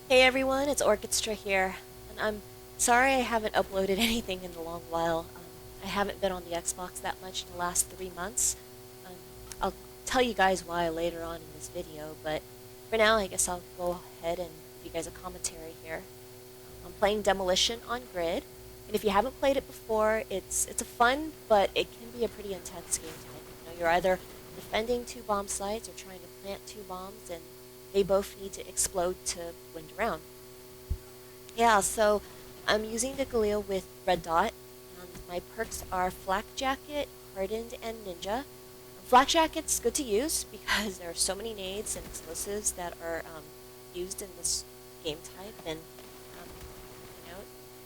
Hey everyone, it's Orchestra here, and I'm sorry I haven't uploaded anything in a long while. I haven't been on the Xbox that much in the last 3 months. Um, I'll tell you guys why later on in this video, but for now I guess I'll go ahead and give you guys a commentary here. I'm playing Demolition on Grid, and if you haven't played it before, it's a fun, but it can be a pretty intense game type. You're either defending two bomb sites or trying to plant two bombs, and they both need to explode to win the round. Yeah, so I'm using the Galil with Red Dot, and my perks are Flak Jacket, Hardened, and Ninja. Flak Jacket's good to use because there are so many nades and explosives that are used in this game type, and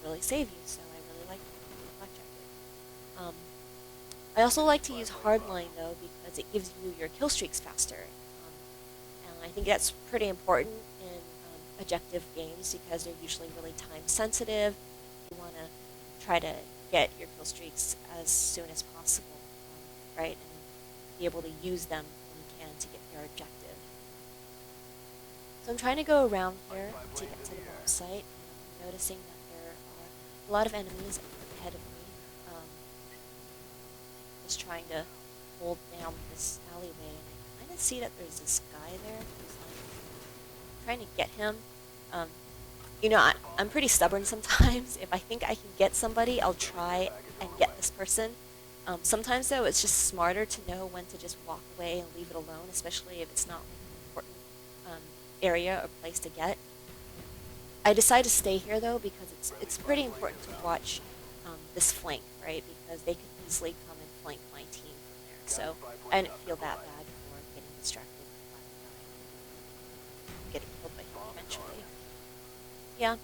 really save you, so I really like Flak Jacket. I also like to use Hardline, though, because it gives you your kill streaks faster. And I think that's pretty important in objective games because they're usually really time sensitive. You want to try to get your kill streaks as soon as possible, right? And be able to use them when you can to get your objective. So I'm trying to go around here to get to the bomb site. I'm noticing that there are a lot of enemies ahead of me. Just trying to hold down this alleyway, and I kind of see that there's this guy there who's like trying to get him. I'm pretty stubborn sometimes. If I think I can get somebody, I'll try and get this person. Sometimes, though, it's just smarter to know when to just walk away and leave it alone, especially if it's not like an important area or place to get. I decide to stay here, though, because it's pretty important to watch this flank, right? Because they could easily come and flank my team from there. So I didn't feel that bad for getting distracted by getting killed by him eventually. Yeah.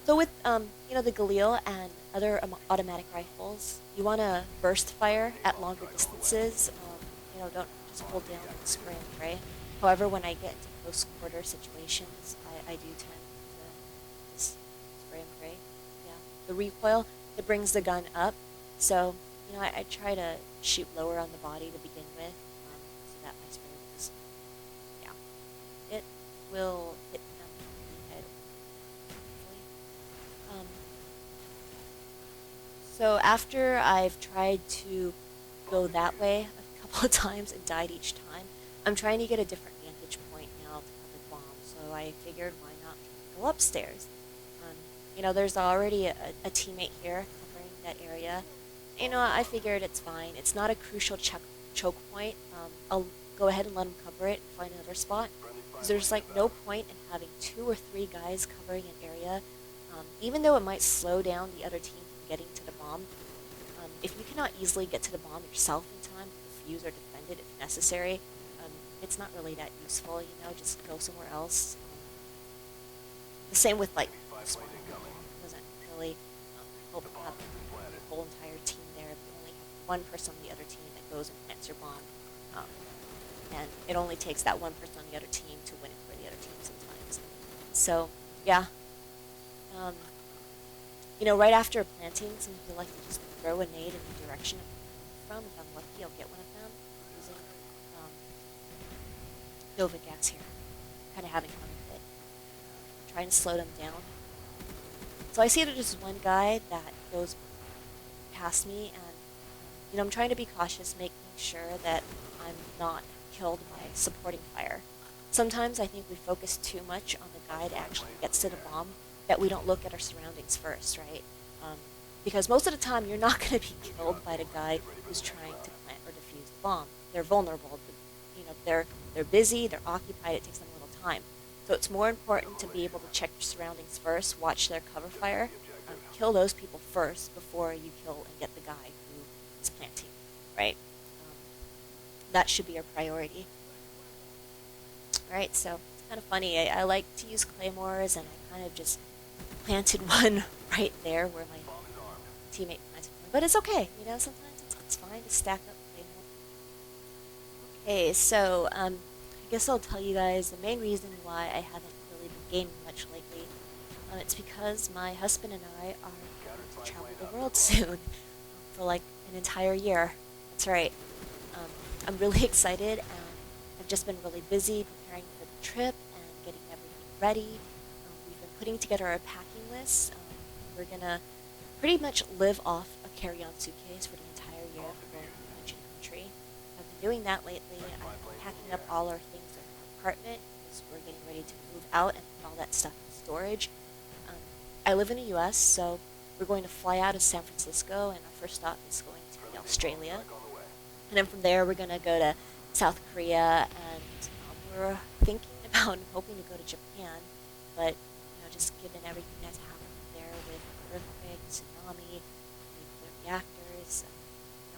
So with the Galil and other automatic rifles, you want to burst fire at longer distances. Don't just hold down and spray and pray. However, when I get into close quarter situations, I do tend to just spray and pray. Yeah. The recoil, it brings the gun up, so I try to shoot lower on the body to begin with, so that my spray will just, yeah, it will hit them in the head. So after I've tried to go that way a couple of times and died each time, I'm trying to get a different vantage point now to cover the bomb. So I figured, why not go upstairs? There's already a teammate here covering that area. I figured it's fine. It's not a crucial choke point. I'll go ahead and let him cover it and find another spot. Because there's no point in having 2 or 3 guys covering an area, even though it might slow down the other team from getting to the bomb. If you cannot easily get to the bomb yourself in time to defuse or defend it if necessary, it's not really that useful. Just go somewhere else. The same with doesn't really help have the whole entire team there. If you only have one person on the other team that goes and plants your bomb, and it only takes that one person on the other team to win it for the other team sometimes. So yeah, right after planting, some people like to just throw a nade in the direction I'm from. If I'm lucky, I'll get one of them using Nova gas here. Kind of having fun with it, trying to slow them down. So I see that there's one guy that goes past me, and I'm trying to be cautious, making sure that I'm not killed by supporting fire. Sometimes I think we focus too much on the guy that actually gets to the bomb, that we don't look at our surroundings first, right? Because most of the time you're not going to be killed by the guy who's trying to plant or defuse the bomb. They're vulnerable. They're busy. They're occupied. It takes them a little time. So it's more important to be able to check your surroundings first, watch their cover fire, kill those people first before you kill and get the guy who is planting, right? That should be your priority. Alright, so it's kind of funny. I like to use claymores, and I kind of just planted one right there where my teammate planted one. But it's okay, sometimes it's fine to stack up claymore. Okay, so I guess I'll tell you guys the main reason why I haven't really been gaming much lately. It's because my husband and I are going to travel the world soon for an entire year. That's right. I'm really excited, and I've just been really busy preparing for the trip and getting everything ready. We've been putting together our packing list. We're gonna pretty much live off a carry-on suitcase for the entire year if we're going from country to country. I've been doing that lately. I've been packing up all our things in our apartment because we're getting ready to move out and put all that stuff in storage. Um, I live in the U.S., so we're going to fly out of San Francisco, and our first stop is going to be Australia. And then from there, we're going to go to South Korea, and we're thinking about and hoping to go to Japan. But, just given everything that's happening there with earthquake, tsunami, nuclear reactors,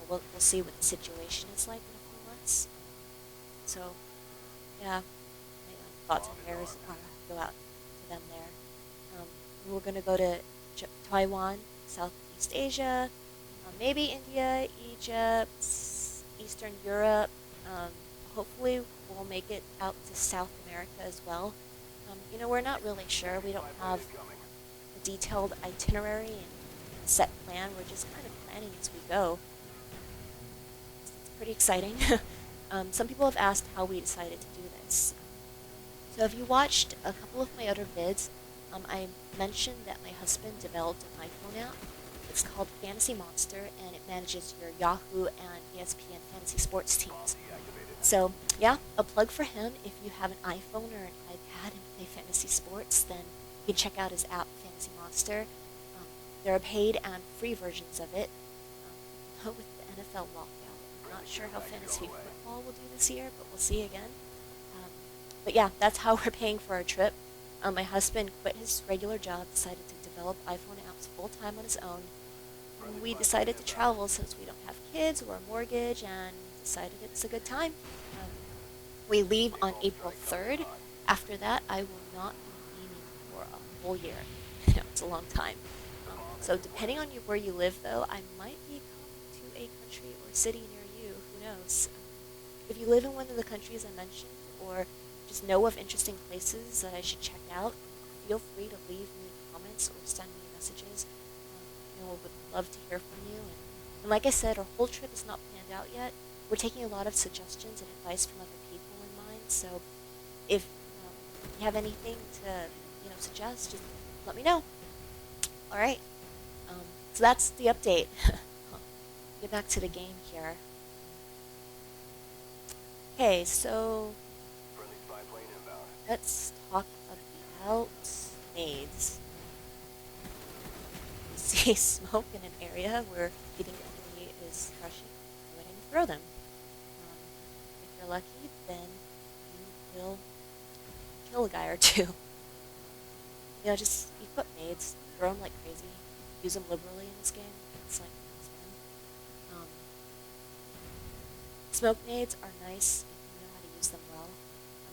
we'll see what the situation is like in a few months. So, yeah, my thoughts and prayers go out to them there. We're going to go to Taiwan, Southeast Asia, maybe India, Egypt, Eastern Europe. Um, Hopefully, we'll make it out to South America as well. We're not really sure. We don't have a detailed itinerary and set plan. We're just kind of planning as we go. It's pretty exciting. Some people have asked how we decided to do this. So if you watched a couple of my other vids, I mentioned that my husband developed an iPhone app. It's called Fantasy Monster, and it manages your Yahoo and ESPN fantasy sports teams. So, yeah, a plug for him. If you have an iPhone or an iPad and play fantasy sports, then you can check out his app, Fantasy Monster. There are paid and free versions of it. With the NFL lockout, I'm not sure how fantasy football will do this year, but we'll see again. But yeah, that's how we're paying for our trip. My husband quit his regular job, decided to develop iPhone apps full-time on his own. And we decided to travel since we don't have kids or a mortgage, and decided it's a good time. We leave on April 3rd. After that, I will not be leaving for a whole year. It's a long time. So depending on where you live, though, I might be coming to a country or city near you. Who knows? If you live in one of the countries I mentioned, or just know of interesting places that I should check out, feel free to leave me comments or send me messages. Would love to hear from you. And like I said, our whole trip is not planned out yet. We're taking a lot of suggestions and advice from other people in mind. So if you have anything to suggest, just let me know. All right. So that's the update. Get back to the game here. Okay, so let's talk about nades. You see smoke in an area where you think the enemy is rushing, go ahead and throw them. If you're lucky, then you will kill a guy or two. Just equip nades, throw them like crazy, use them liberally in this game. It's like it's fun. Smoke nades are nice if you know how to use them well.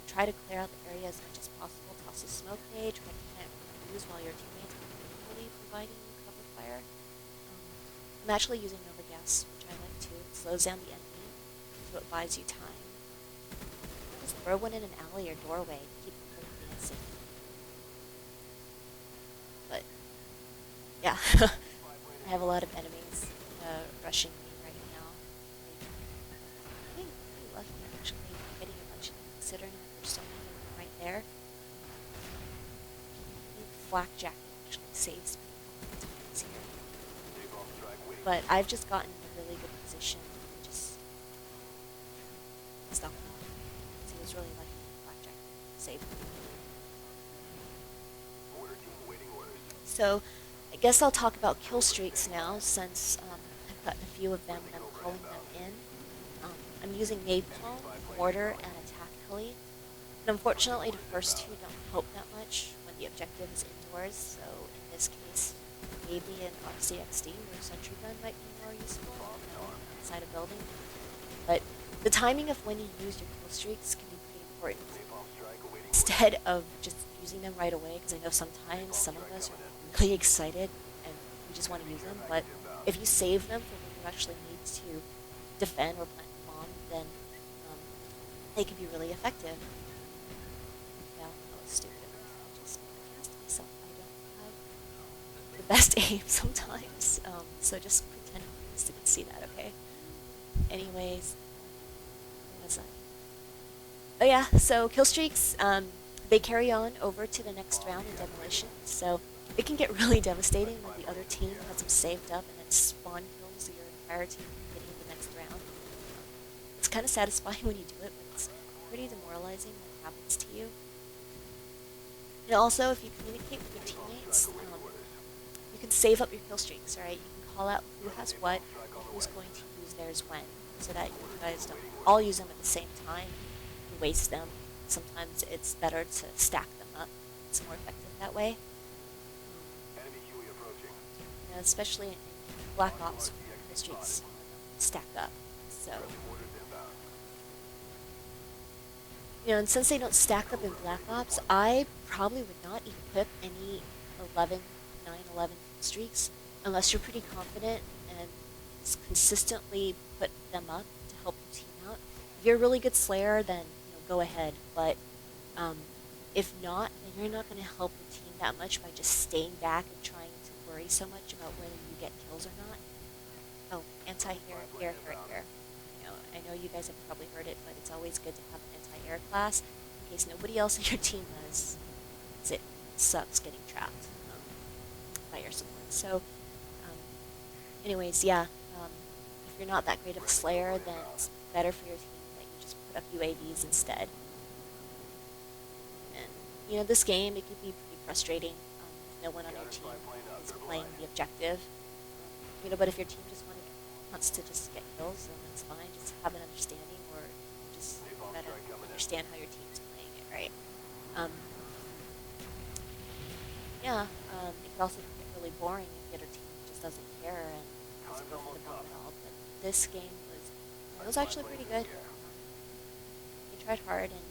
Try to clear out the area as much as possible. Toss a smoke nade, try to plant fuse while your teammates are carefully providing cover fire. I'm actually using Nova Gas, which I like too. It slows down the enemy, so it buys you time. Just throw one in an alley or doorway to keep them from dancing. But, yeah, I have a lot of enemies rushing me right now. I'm getting pretty lucky, actually, getting a bunch of them, considering that there's so many of them right there. I think Flak Jacket actually saves me a couple of times here. But I've just gotten in a really good position to just stop him. He was really lucky Flak Jacket saved me. So, I guess I'll talk about kill streaks now, since I've gotten a few of them and I'm calling them in. I'm using napalm, mortar, and attack heli. And unfortunately, the first two don't help that much when the objective is indoors. So in this case, maybe an RCXD or sentry gun might be more useful inside a building. But the timing of when you use your kill streaks can be pretty important. Instead of just using them right away, because I know sometimes some of us are really excited and we just want to use them, but if you save them for when you actually need to defend or plant a bomb, then they can be really effective. Yeah, that was stupid. I just cast myself. I don't have the best aim sometimes, so just pretend you can see that, okay? Anyways, what was I? Oh yeah, so kill streaks, they carry on over to the next round in Demolition, so it can get really devastating when the other team has them saved up and then spawn kills your entire team from getting the next round. It's kind of satisfying when you do it, but it's pretty demoralizing when it happens to you. And also, if you communicate with your teammates, you can save up your kill streaks, right? You can call out who has what and who's going to use theirs when, so that you guys don't all use them at the same time and waste them. Sometimes it's better to stack them up. It's more effective that way. You know, especially in Black Ops, kill streaks stack up. So, and since they don't stack up in Black Ops, I probably would not equip any 11, 9/11 streaks unless you're pretty confident and consistently put them up to help your team out. If you're a really good Slayer, then go ahead. But um, if not, then you're not going to help your team that much by just staying back and trying to worry so much about whether you get kills or not. Oh, anti-air here. I know you guys have probably heard it, but it's always good to have an anti-air class in case nobody else in your team does. It sucks getting trapped by air support. So, anyways, yeah. If you're not that great of a Slayer, then it's better for your team that you just put up UAVs instead. And this game, it can be pretty frustrating if no one on your team is playing the objective. But if your team just wants to just get kills, then that's fine. Just have an understanding, or just gotta understand how your team's playing it, right? Yeah, it can also get really boring if the other team just doesn't care and doesn't go for the bomb at all. But this game was actually pretty good. They tried hard, and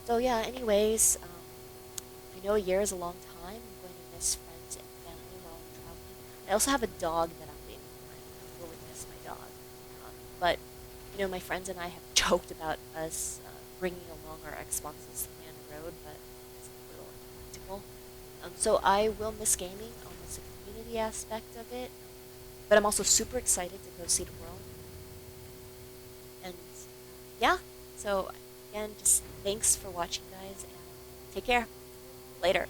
so yeah. Anyways, I know a year is a long time. I'm going to miss friends and family while I'm traveling. I also have a dog that I'm leaving behind. I really miss my dog. But my friends and I have joked about us bringing along our Xboxes on the road, but it's a little impractical. So I will miss gaming. I'll miss the community aspect of it. But I'm also super excited to go see the world. And yeah, so again, just thanks for watching, guys, and take care. Later.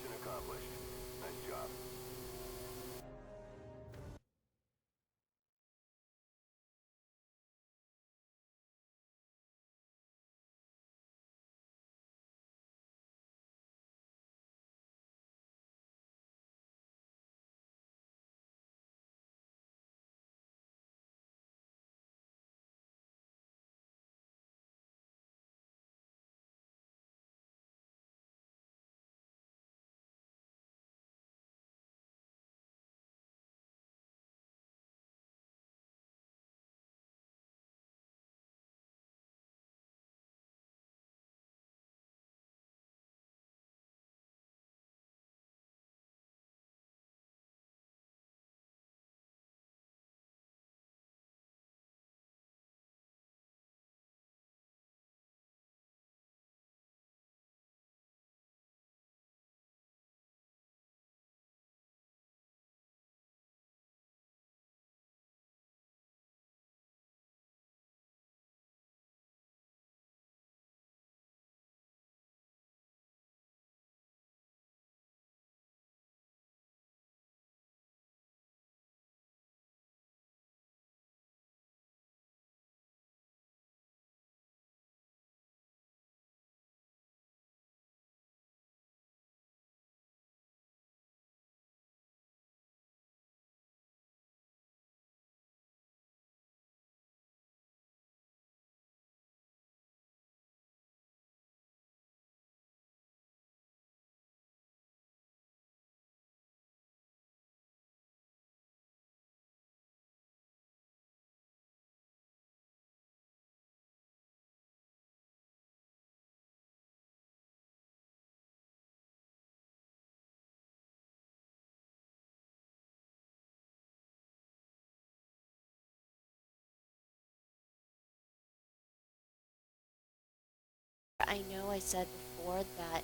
I know I said before that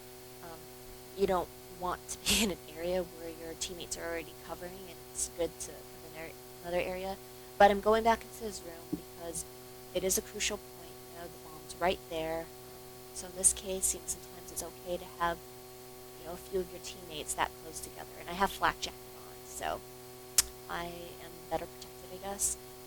you don't want to be in an area where your teammates are already covering, and it's good to have another area. But I'm going back into his room because it is a crucial point. The bombs are right there. So in this case, you know, sometimes it's okay to have, you know, a few of your teammates that close together. And I have flak jacket on, so I am better protected, I guess.